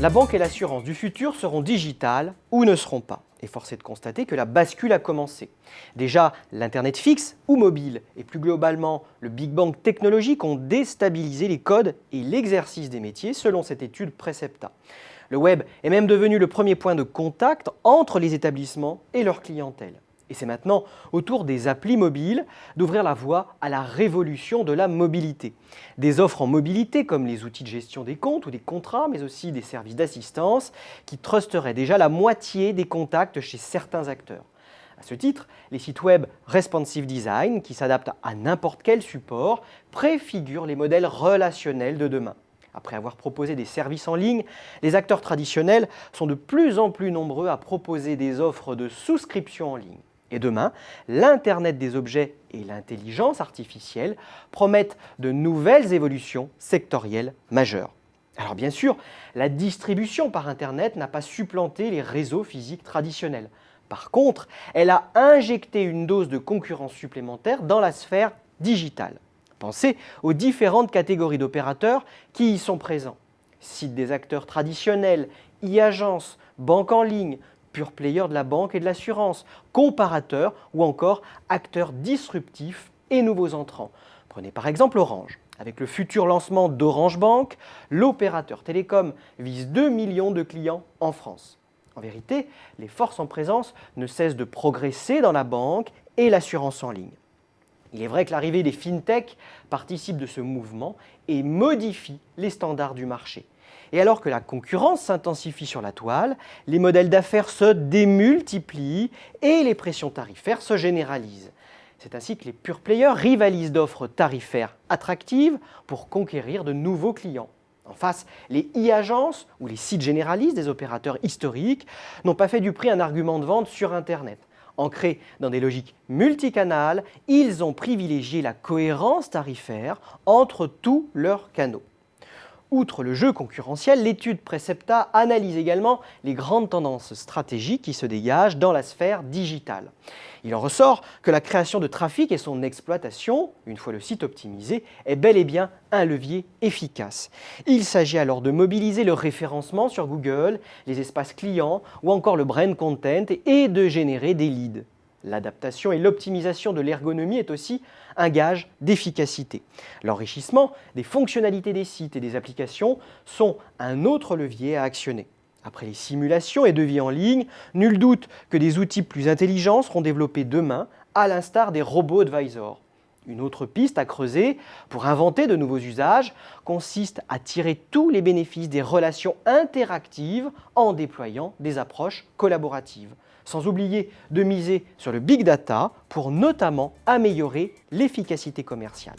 La banque et l'assurance du futur seront digitales ou ne seront pas. Et force est de constater que la bascule a commencé. Déjà, l'Internet fixe ou mobile et plus globalement le Big Bang technologique ont déstabilisé les codes et l'exercice des métiers selon cette étude Precepta. Le web est même devenu le premier point de contact entre les établissements et leur clientèle. Et c'est maintenant au tour des applis mobiles d'ouvrir la voie à la révolution de la mobilité. Des offres en mobilité comme les outils de gestion des comptes ou des contrats, mais aussi des services d'assistance qui trusteraient déjà la moitié des contacts chez certains acteurs. À ce titre, les sites web responsive design, qui s'adaptent à n'importe quel support, préfigurent les modèles relationnels de demain. Après avoir proposé des services en ligne, les acteurs traditionnels sont de plus en plus nombreux à proposer des offres de souscription en ligne. Et demain, l'Internet des objets et l'intelligence artificielle promettent de nouvelles évolutions sectorielles majeures. Alors bien sûr, la distribution par Internet n'a pas supplanté les réseaux physiques traditionnels. Par contre, elle a injecté une dose de concurrence supplémentaire dans la sphère digitale. Pensez aux différentes catégories d'opérateurs qui y sont présents. Sites des acteurs traditionnels, e-agences, banques en ligne, pure player de la banque et de l'assurance, comparateurs ou encore acteurs disruptifs et nouveaux entrants. Prenez par exemple Orange. Avec le futur lancement d'Orange Bank, l'opérateur télécom vise 2 millions de clients en France. En vérité, les forces en présence ne cessent de progresser dans la banque et l'assurance en ligne. Il est vrai que l'arrivée des fintech participe de ce mouvement et modifie les standards du marché. Et alors que la concurrence s'intensifie sur la toile, les modèles d'affaires se démultiplient et les pressions tarifaires se généralisent. C'est ainsi que les pure players rivalisent d'offres tarifaires attractives pour conquérir de nouveaux clients. En face, les e-agences ou les sites généralistes des opérateurs historiques n'ont pas fait du prix un argument de vente sur Internet. Ancrés dans des logiques multicanales, ils ont privilégié la cohérence tarifaire entre tous leurs canaux. Outre le jeu concurrentiel, l'étude Precepta analyse également les grandes tendances stratégiques qui se dégagent dans la sphère digitale. Il en ressort que la création de trafic et son exploitation, une fois le site optimisé, est bel et bien un levier efficace. Il s'agit alors de mobiliser le référencement sur Google, les espaces clients ou encore le brand content et de générer des leads. L'adaptation et l'optimisation de l'ergonomie est aussi un gage d'efficacité. L'enrichissement des fonctionnalités des sites et des applications sont un autre levier à actionner. Après les simulations et devis en ligne, nul doute que des outils plus intelligents seront développés demain, à l'instar des robots advisors. Une autre piste à creuser pour inventer de nouveaux usages consiste à tirer tous les bénéfices des relations interactives en déployant des approches collaboratives. Sans oublier de miser sur le big data pour notamment améliorer l'efficacité commerciale.